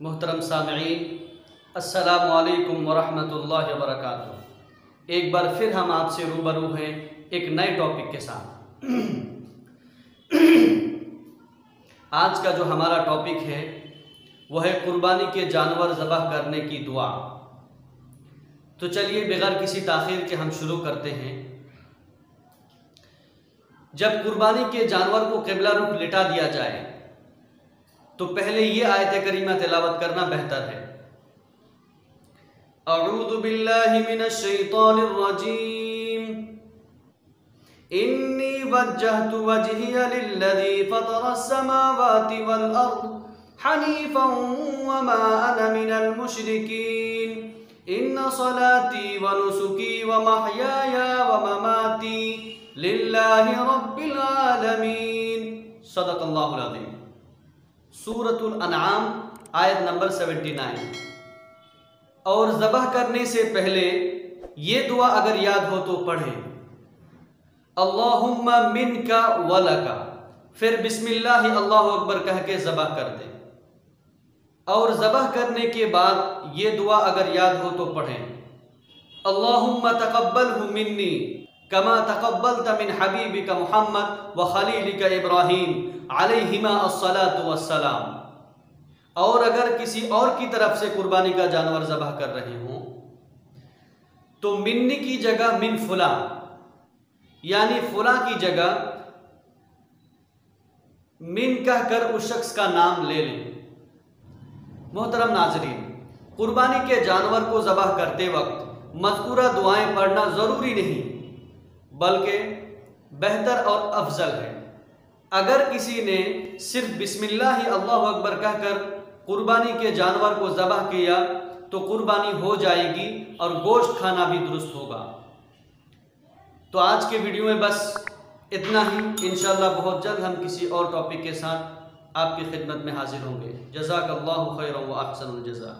मोहतरम सामईन, अस्सलामु अलैकुम वरहमतुल्लाहि वबरकातुहू। एक बार फिर हम आपसे रूबरू हैं एक नए टॉपिक के साथ। आज का जो हमारा टॉपिक है वह है कुर्बानी के जानवर ज़बह करने की दुआ। तो चलिए बगैर किसी ताख़ीर के हम शुरू करते हैं। जब कुर्बानी के जानवर को क़िबला रुख लिटा दिया जाए तो पहले ये आयत करीमा तिलावत करना बेहतर है। अऊज़ु बिल्लाहि मिनश शैतानिर रजीम। इन्नी वज्जहतु वजहिया लिल्लज़ी फ़तरस समावाति वल अर्द हनीफ़न वमा अना मिनल मुशरिकीन। इन्ना सलाती व नुसुकी व महयाया व ममाती लिल्लाहि रब्बिल आलमीन। सदक़ल्लाहुल अज़ीम। सूरतुल अनआम आयत नंबर 79। और ज़बह करने से पहले ये दुआ अगर याद हो तो पढ़ें, अल्लाहुम्मा मिनका वलका, फिर बिस्मिल्लाह अल्लाहु अकबर कह के ज़बह कर दें। और ज़बह करने के बाद ये दुआ अगर याद हो तो पढ़ें, अल्लाहुम्मा तक़ब्बलहु मिन्नी कमा तक़ब्बलत मिन हबीबिका मुहम्मद व खलीलिका इब्राहीम अलैहिमा अस्सलातु वस्सलाम। और अगर किसी और की तरफ से कुर्बानी का जानवर ज़बह कर रहे हों तो मिन्नी की जगह मिन फुला, यानी फुला की जगह मिन कहकर उस शख्स का नाम ले लें। मोहतरम नाज़रीन, कुर्बानी के जानवर को ज़बह करते वक्त मज़कूरा दुआएं पढ़ना ज़रूरी नहीं बल्कि बेहतर और अफजल है। अगर किसी ने सिर्फ बिस्मिल्लाह अल्लाहु अकबर कहकर कुर्बानी के जानवर को ज़बह किया तो कुर्बानी हो जाएगी और गोश्त खाना भी दुरुस्त होगा। तो आज के वीडियो में बस इतना ही। इंशाअल्लाह बहुत जल्द हम किसी और टॉपिक के साथ आपकी खिदमत में हाजिर होंगे। जज़ाकल्लाहु खैरन व अहसनुल जज़ा।